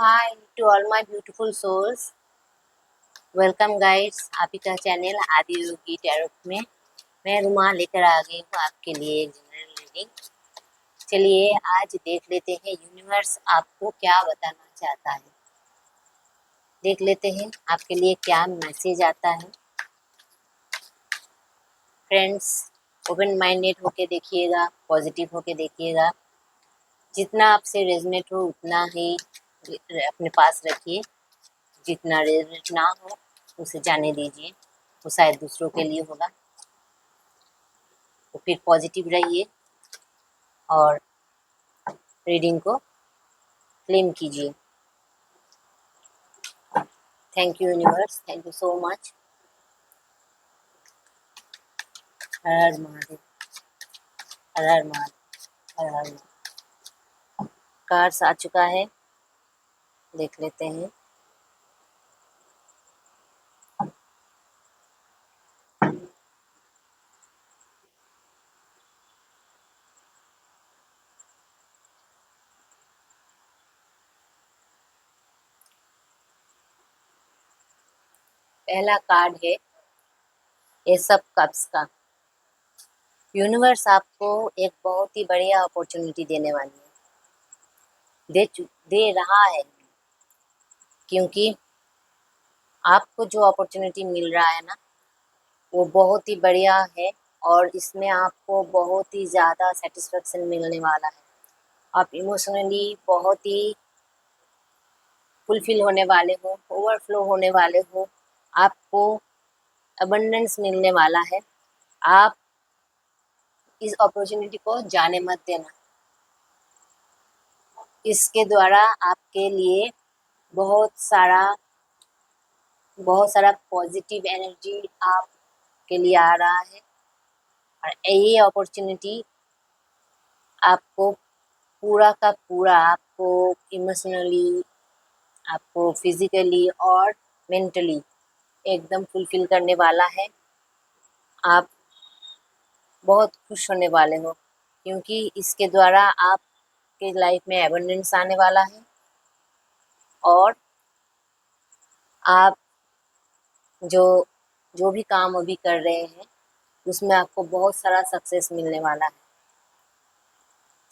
Hi to all my beautiful souls. Welcome guides, आप ही का channel आदि योगी टैरोट में मैं रुमा लेकर आ गई हूँ आपके लिए जनरल रीडिंग। चलिए आज देख लेते हैं यूनिवर्स आपको क्या बताना चाहता है। देख लेते हैं आपके लिए क्या मैसेज आता है। फ्रेंड्स, ओपन माइंडेड होके देखिएगा, पॉजिटिव होके देखिएगा। जितना आपसे रेजोनेट हो उतना ही अपने पास रखिए, जितना रेजोनेट ना हो उसे जाने दीजिए, वो शायद दूसरों के लिए होगा। तो फिर पॉजिटिव रहिए और रीडिंग को क्लेम कीजिए। Thank you universe, thank you so much. हर हर महादेव, हर हर महादेव, हर हर महादेव। कार्ड्स आ चुका है, देख लेते हैं। पहला कार्ड है ये सब कप्स का। यूनिवर्स आपको एक बहुत ही बढ़िया अपॉर्चुनिटी देने वाली है, दे रहा है, क्योंकि आपको जो अपॉर्चुनिटी मिल रहा है ना वो बहुत ही बढ़िया है और इसमें आपको बहुत ही ज़्यादा सेटिस्फेक्शन मिलने वाला है। आप इमोशनली बहुत ही फुलफिल होने वाले हो, ओवरफ्लो होने वाले हो, आपको अबंडेंस मिलने वाला है। आप इस अपॉर्चुनिटी को जाने मत देना। इसके द्वारा आपके लिए बहुत सारा पॉजिटिव एनर्जी आपके लिए आ रहा है और ये अपॉर्चुनिटी आपको पूरा का पूरा, आपको इमोशनली, आपको फिजिकली और मेंटली एकदम फुलफिल करने वाला है। आप बहुत खुश होने वाले हो, क्योंकि इसके द्वारा आपके लाइफ में एबंडेंस आने वाला है और आप जो जो भी काम अभी कर रहे हैं उसमें आपको बहुत सारा सक्सेस मिलने वाला है।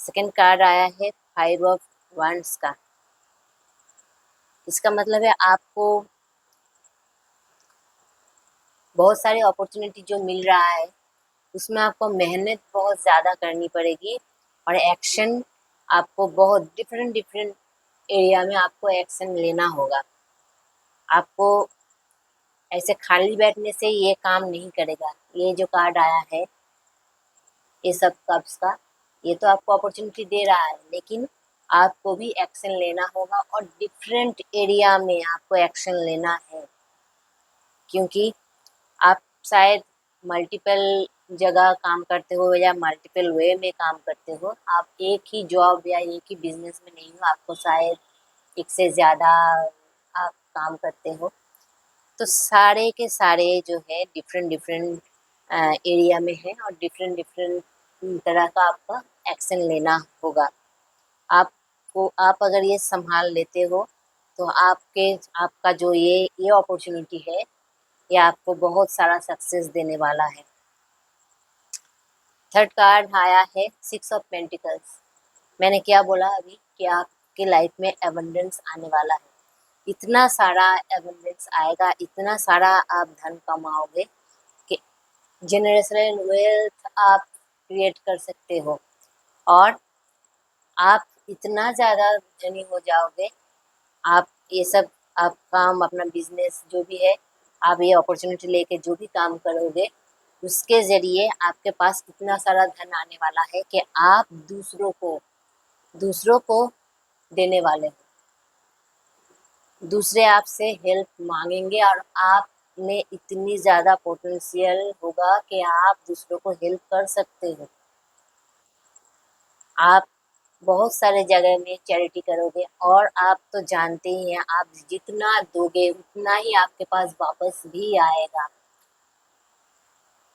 सेकंड कार्ड आया है 5 ऑफ वांड्स का। इसका मतलब है आपको बहुत सारी अपॉर्चुनिटी जो मिल रहा है उसमें आपको मेहनत बहुत ज़्यादा करनी पड़ेगी और एक्शन आपको बहुत डिफरेंट एरिया में आपको एक्शन लेना होगा। आपको ऐसे खाली बैठने से ये काम नहीं करेगा। ये जो कार्ड आया है ये सब कप्स का, ये तो आपको अपॉर्चुनिटी दे रहा है, लेकिन आपको भी एक्शन लेना होगा और डिफरेंट एरिया में आपको एक्शन लेना है, क्योंकि आप शायद मल्टीपल जगह काम करते हो या मल्टीपल वे में काम करते हो। आप एक ही जॉब या एक ही बिजनेस में नहीं हो, आपको शायद एक से ज़्यादा आप काम करते हो। तो सारे के सारे जो है डिफरेंट एरिया में है और डिफरेंट तरह का आपका एक्शन लेना होगा। आप अगर ये संभाल लेते हो तो आपका जो ये अपॉर्चुनिटी है ये आपको बहुत सारा सक्सेस देने वाला है। थर्ड कार्ड आया है 6 ऑफ पेंटिकल्स। मैंने क्या बोला अभी कि आपके लाइफ में एबंडेंस आने वाला है। इतना सारा एबंडेंस आएगा, इतना सारा आप धन कमाओगे कि जनरेशनल वेल्थ आप क्रिएट कर सकते हो और आप इतना ज़्यादा धनी हो जाओगे। आप ये सब आप काम, अपना बिजनेस जो भी है, आप ये अपॉर्चुनिटी लेके जो भी काम करोगे उसके ज़रिए आपके पास इतना सारा धन आने वाला है कि आप दूसरों को देने वाले हो। दूसरे आपसे हेल्प मांगेंगे और आप में इतनी ज़्यादा पोटेंशियल होगा कि आप दूसरों को हेल्प कर सकते हो। आप बहुत सारे जगह में चैरिटी करोगे और आप तो जानते ही हैं, आप जितना दोगे उतना ही आपके पास वापस भी आएगा।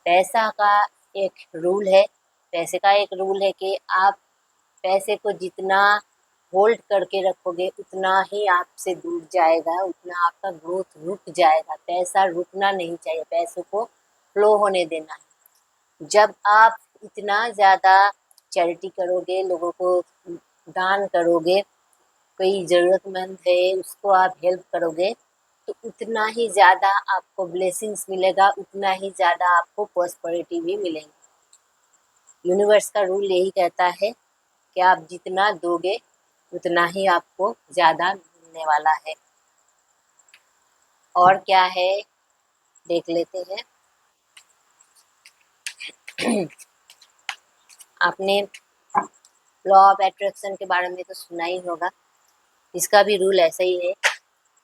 पैसा का एक रूल है, पैसे का एक रूल है कि आप पैसे को जितना होल्ड करके रखोगे उतना ही आपसे दूर जाएगा, उतना आपका ग्रोथ रुक जाएगा। पैसा रुकना नहीं चाहिए, पैसों को फ्लो होने देना है। जब आप इतना ज़्यादा चैरिटी करोगे, लोगों को दान करोगे, कोई ज़रूरतमंद है उसको आप हेल्प करोगे, तो उतना ही ज़्यादा आपको ब्लेसिंग्स मिलेगा, उतना ही ज़्यादा आपको प्रॉस्पेरिटी भी मिलेगी। यूनिवर्स का रूल यही कहता है कि आप जितना दोगे उतना ही आपको ज़्यादा मिलने वाला है। और क्या है देख लेते हैं। आपने लॉ ऑफ अट्रैक्शन के बारे में तो सुना ही होगा। इसका भी रूल ऐसा ही है,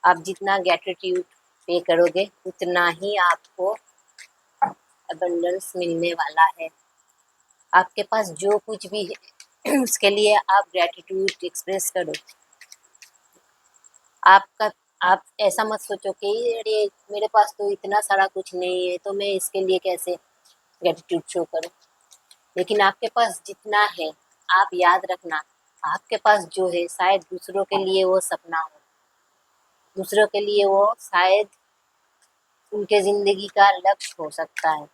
आप जितना ग्रैटिट्यूड पे करोगे उतना ही आपको अबंडेंस मिलने वाला है। आपके पास जो कुछ भी है उसके लिए आप ग्रैटिट्यूड एक्सप्रेस करो। आपका आप ऐसा मत सोचो कि अरे मेरे पास तो इतना सारा कुछ नहीं है तो मैं इसके लिए कैसे ग्रैटिट्यूड शो करूं। लेकिन आपके पास जितना है, आप याद रखना, आपके पास जो है शायद दूसरों के लिए वो सपना हो, दूसरों के लिए वो शायद उनके ज़िंदगी का लक्ष्य हो सकता है।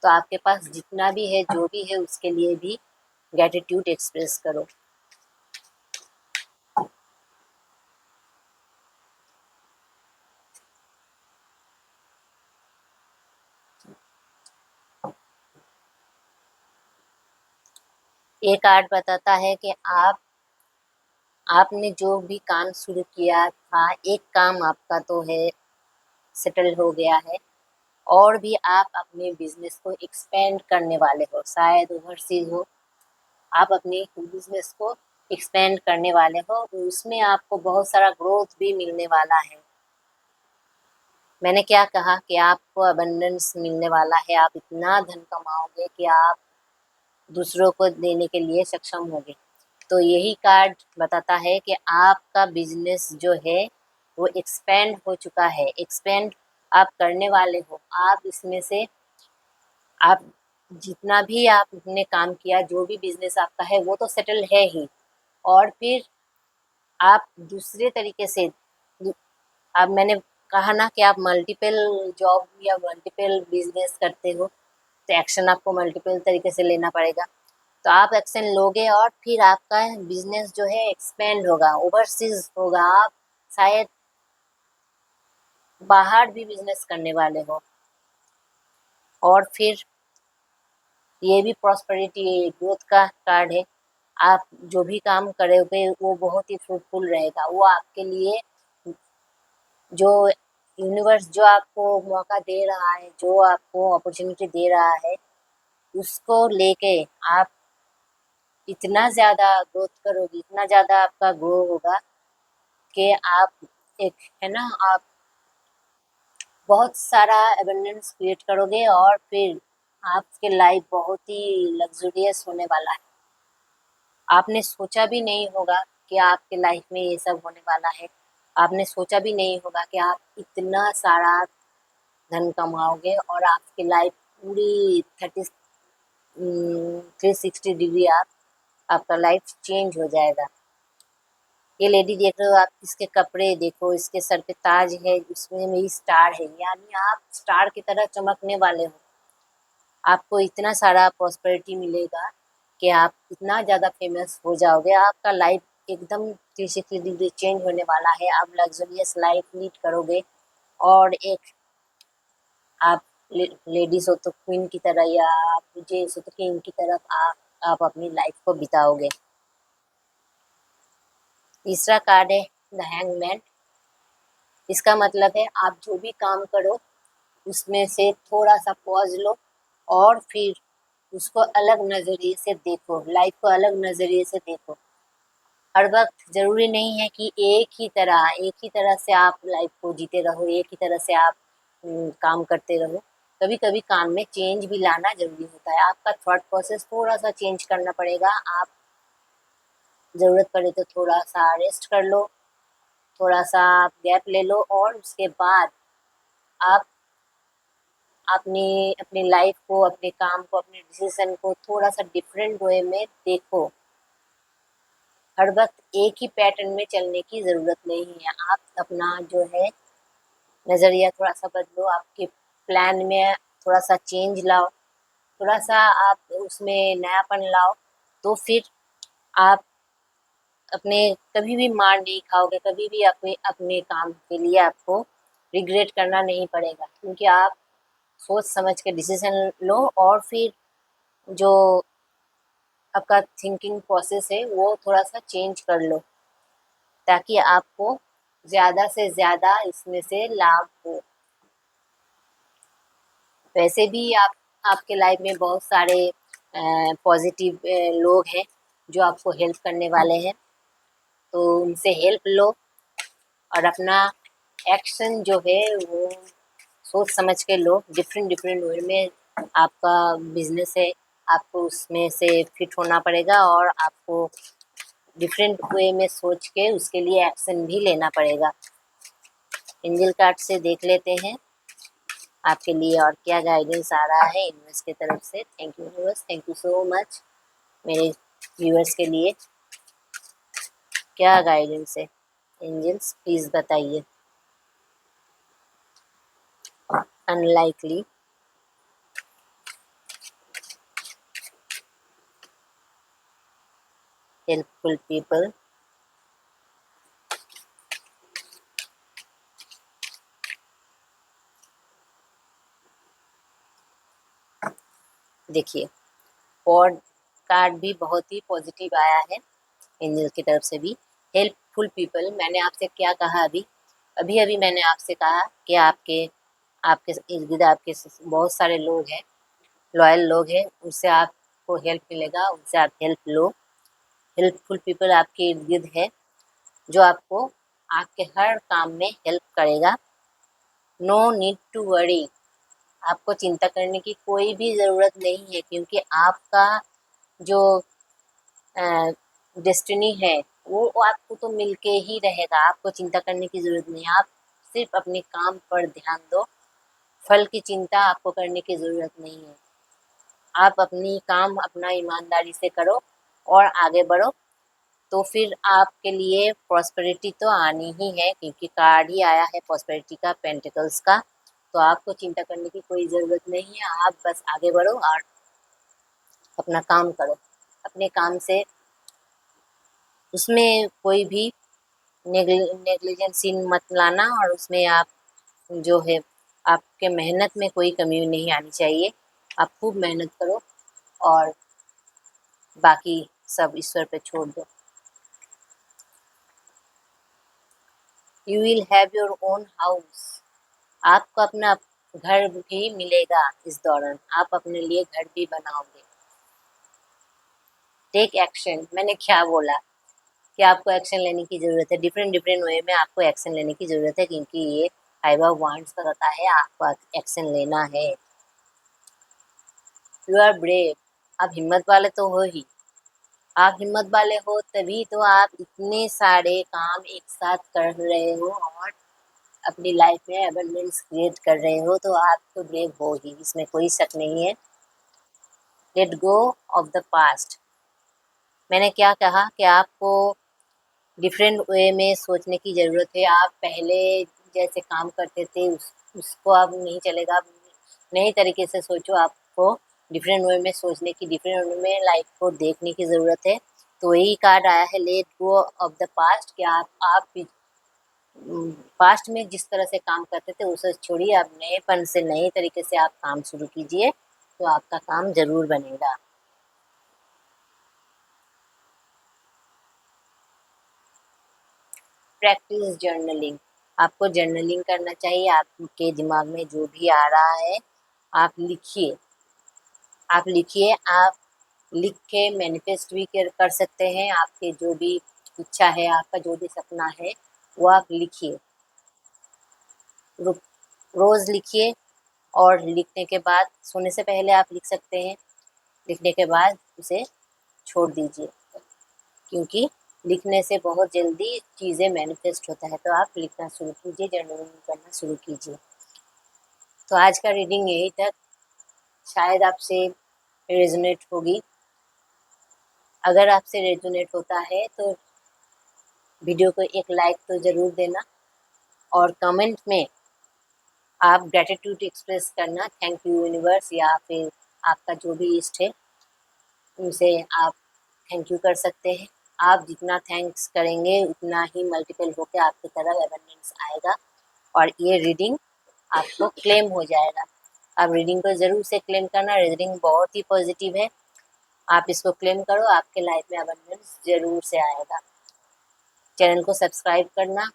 तो आपके पास जितना भी है, जो भी है, उसके लिए भी ग्रैटिट्यूड एक्सप्रेस करो। ये कार्ड बताता है कि आपने जो भी काम शुरू किया था, एक काम आपका तो है सेटल हो गया है, और भी आप अपने बिजनेस को एक्सपेंड करने वाले हो, शायद ओवरसीज हो, आप अपने बिजनेस को एक्सपेंड करने वाले हो, उसमें आपको बहुत सारा ग्रोथ भी मिलने वाला है। मैंने क्या कहा कि आपको अबंडेंस मिलने वाला है, आप इतना धन कमाओगे कि आप दूसरों को देने के लिए सक्षम होगे। तो यही कार्ड बताता है कि आपका बिजनेस जो है वो एक्सपेंड हो चुका है, एक्सपेंड आप करने वाले हो। आप इसमें से आप जितना भी आपने काम किया, जो भी बिजनेस आपका है वो तो सेटल है ही, और फिर आप दूसरे तरीके से अब मैंने कहा ना कि आप मल्टीपल जॉब या मल्टीपल बिजनेस करते हो, तो एक्शन आपको मल्टीपल तरीके से लेना पड़ेगा। तो आप एक्शन लोगे और फिर आपका बिजनेस जो है एक्सपेंड होगा, ओवरसीज होगा, आप शायद बाहर भी बिजनेस करने वाले हो। और फिर ये भी प्रॉस्पेरिटी ग्रोथ का कार्ड है। आप जो भी काम करोगे वो बहुत ही फ्रूटफुल रहेगा। वो आपके लिए जो यूनिवर्स जो आपको मौका दे रहा है, जो आपको अपॉर्चुनिटी दे रहा है, उसको लेके आप इतना ज़्यादा ग्रोथ करोगे, इतना ज़्यादा आपका ग्रो होगा कि आप एक है ना, आप बहुत सारा एबंडेंस क्रिएट करोगे और फिर आपके लाइफ बहुत ही लग्जरियस होने वाला है। आपने सोचा भी नहीं होगा कि आपके लाइफ में ये सब होने वाला है। आपने सोचा भी नहीं होगा कि आप इतना सारा धन कमाओगे और आपकी लाइफ पूरी 360 डिग्री आपका लाइफ चेंज हो जाएगा। ये लेडी देख रहे हो आप, इसके कपड़े देखो, इसके सर पे ताज है, उसमें भी स्टार है, यानी आप स्टार की तरह चमकने वाले हो। आपको इतना सारा प्रॉस्पेरिटी मिलेगा कि आप इतना ज़्यादा फेमस हो जाओगे, आपका लाइफ एकदम 360 डिग्री चेंज होने वाला है। आप लग्जरियस लाइफ लीड करोगे और एक आप लेडीज हो तो क्वीन की तरह, या आप जेंट्स हो तो किंग की तरफ आप अपनी लाइफ को बिताओगे। तीसरा कार्ड है द हैंगमैन। इसका मतलब है आप जो भी काम करो उसमें से थोड़ा सा पॉज लो और फिर उसको अलग नज़रिए से देखो, लाइफ को अलग नज़रिए से देखो। हर वक्त ज़रूरी नहीं है कि एक ही तरह से आप लाइफ को जीते रहो, एक ही तरह से आप काम करते रहो। कभी कभी काम में चेंज भी लाना ज़रूरी होता है। आपका थॉट प्रोसेस थोड़ा सा चेंज करना पड़ेगा। आप ज़रूरत पड़े तो थोड़ा सा रेस्ट कर लो, थोड़ा सा गैप ले लो, और उसके बाद आप अपनी अपनी लाइफ को, अपने काम को, अपने डिसीजन को थोड़ा सा डिफरेंट वे में देखो। हर वक्त एक ही पैटर्न में चलने की ज़रूरत नहीं है। आप अपना जो है नज़रिया थोड़ा सा बदलो, आपके प्लान में थोड़ा सा चेंज लाओ, थोड़ा सा आप उसमें नयापन लाओ, तो फिर आप अपने कभी भी मार नहीं खाओगे, कभी भी अपने अपने काम के लिए आपको रिग्रेट करना नहीं पड़ेगा, क्योंकि आप सोच समझ के डिसीजन लो और फिर जो आपका थिंकिंग प्रोसेस है वो थोड़ा सा चेंज कर लो, ताकि आपको ज़्यादा से ज़्यादा इसमें से लाभ हो। वैसे भी आप आपके लाइफ में बहुत सारे पॉजिटिव लोग हैं जो आपको हेल्प करने वाले हैं, तो उनसे हेल्प लो और अपना एक्शन जो है वो सोच समझ के लो। डिफरेंट डिफरेंट वे में आपका बिजनेस है, आपको उसमें से फिट होना पड़ेगा और आपको डिफरेंट वे में सोच के उसके लिए एक्शन भी लेना पड़ेगा। एंजल कार्ड से देख लेते हैं आपके लिए और क्या गाइडेंस आ रहा है यूनिवर्स की तरफ से। Thank you universe, thank you so much मेरे व्यूअर्स के लिए। क्या गाइडेंस है एंजल्स, प्लीज़ बताइए। अनलाइकली, हेल्पफुल पीपल, देखिए पॉड कार्ड भी बहुत ही पॉजिटिव आया है एंजल की तरफ से भी। हेल्पफुल पीपल, मैंने आपसे क्या कहा अभी अभी अभी मैंने आपसे कहा कि आपके आपके इर्द गिर्द आपके बहुत सारे लोग हैं, लॉयल लोग हैं, उससे आपको हेल्प मिलेगा, उनसे आप हेल्प लो। हेल्पफुल पीपल आपके इर्द गिर्द है जो आपको आपके हर काम में हेल्प करेगा। नो नीड टू वरी, आपको चिंता करने की कोई भी ज़रूरत नहीं है, क्योंकि आपका जो डेस्टिनी है वो आपको तो मिलके ही रहेगा। आपको चिंता करने की ज़रूरत नहीं है, आप सिर्फ अपने काम पर ध्यान दो, फल की चिंता आपको करने की ज़रूरत नहीं है। आप अपनी काम अपना ईमानदारी से करो और आगे बढ़ो, तो फिर आपके लिए प्रॉस्पेरिटी तो आनी ही है, क्योंकि कार्ड ही आया है प्रॉस्पेरिटी का, पेंटिकल्स का। तो आपको चिंता करने की कोई ज़रूरत नहीं है, आप बस आगे बढ़ो और अपना काम करो। अपने काम से उसमें कोई भी नेग्लिजेंसी मत लाना, और उसमें आप जो है आपके मेहनत में कोई कमी नहीं आनी चाहिए। आप खूब मेहनत करो और बाकी सब ईश्वर पे छोड़ दो। You will have your own house, आपको अपना घर भी मिलेगा इस दौरान, आप अपने लिए घर भी बनाओगे। टेक एक्शन, मैंने क्या बोला कि आपको एक्शन लेने की ज़रूरत है, डिफरेंट डिफरेंट वे में आपको एक्शन लेने की ज़रूरत है, क्योंकि ये फाइव ऑफ वांड्स बताता है आपको एक्शन लेना है। यू आर ब्रेव, आप हिम्मत वाले तो हो ही, आप हिम्मत वाले हो तभी तो आप इतने सारे काम एक साथ कर रहे हो और अपनी लाइफ में एबंडेंस क्रिएट कर रहे हो, तो आप तो ब्रेव हो ही, इसमें कोई शक नहीं है। Let go of the past, मैंने क्या कहा कि आपको डिफरेंट वे में सोचने की ज़रूरत है। आप पहले जैसे काम करते थे उसको अब नहीं चलेगा, आप नए तरीके से सोचो। आपको डिफरेंट वे में सोचने की, डिफरेंट वे में लाइफ को देखने की ज़रूरत है। तो यही कार्ड आया है, let go of the past, कि आप पास्ट में जिस तरह से काम करते थे उसे छोड़िए, आप नएपन से नए तरीके से आप काम शुरू कीजिए, तो आपका काम ज़रूर बनेगा। प्रैक्टिस जर्नलिंग, आपको जर्नलिंग करना चाहिए। आपके दिमाग में जो भी आ रहा है आप लिखिए, आप लिखिए। आप लिख के मैनिफेस्ट भी कर सकते हैं। आपके जो भी इच्छा है, आपका जो भी सपना है वो आप लिखिए, रोज़ लिखिए। और लिखने के बाद, सोने से पहले आप लिख सकते हैं, लिखने के बाद उसे छोड़ दीजिए, क्योंकि लिखने से बहुत जल्दी चीज़ें मैनिफेस्ट होता है। तो आप लिखना शुरू कीजिए, जर्नलिंग करना शुरू कीजिए। तो आज का रीडिंग यही तक, शायद आपसे रेजोनेट होगी। अगर आपसे रेजोनेट होता है तो वीडियो को एक लाइक तो ज़रूर देना, और कमेंट में आप ग्रेटिट्यूड एक्सप्रेस करना, थैंक यू यूनिवर्स, या फिर आपका जो भी इष्ट है उनसे आप थैंक यू कर सकते हैं। आप जितना थैंक्स करेंगे उतना ही मल्टीपल होकर आपकी तरफ एबंडेंस आएगा और ये रीडिंग आपको क्लेम हो जाएगा। आप रीडिंग को ज़रूर से क्लेम करना, रीडिंग बहुत ही पॉजिटिव है, आप इसको क्लेम करो, आपके लाइफ में एबंडेंस ज़रूर से आएगा। चैनल को सब्सक्राइब करना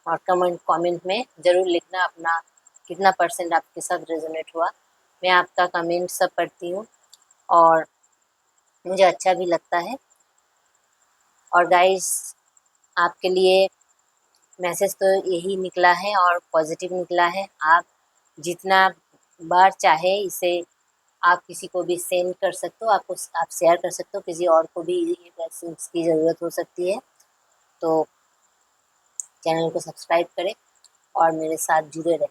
और कमेंट में ज़रूर लिखना अपना कितना % आपके साथ रेजोनेट हुआ। मैं आपका कमेंट सब पढ़ती हूँ और मुझे अच्छा भी लगता है। और गाइस, आपके लिए मैसेज तो यही निकला है और पॉजिटिव निकला है। आप जितना बार चाहे इसे आप किसी को भी सेंड कर सकते हो, आप शेयर कर सकते हो, किसी और को भी ये ब्लेसिंग्स की ज़रूरत हो सकती है। तो चैनल को सब्सक्राइब करें और मेरे साथ जुड़े रहें,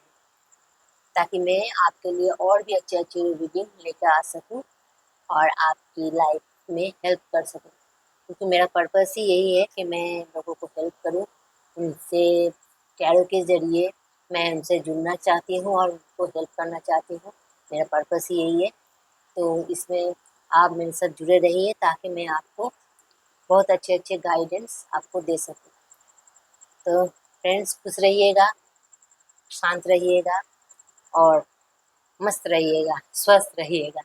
ताकि मैं आपके लिए और भी अच्छे रीडिंग लेकर आ सकूं और आपकी लाइफ में हेल्प कर सकूं, क्योंकि मेरा पर्पस ही यही है कि मैं लोगों को हेल्प करूं। उनसे टैरो के ज़रिए मैं उनसे जुड़ना चाहती हूं और उनको हेल्प करना चाहती हूं। मेरा पर्पस ही यही है। तो इसमें आप मेरे साथ जुड़े रहिए ताकि मैं आपको बहुत अच्छे गाइडेंस आपको दे सकूं। तो फ्रेंड्स, खुश रहिएगा, शांत रहिएगा और मस्त रहिएगा, स्वस्थ रहिएगा।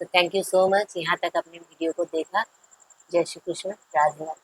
तो थैंक यू सो मच यहाँ तक अपने वीडियो को देखा। जय श्री कृष्ण, राधे राधे।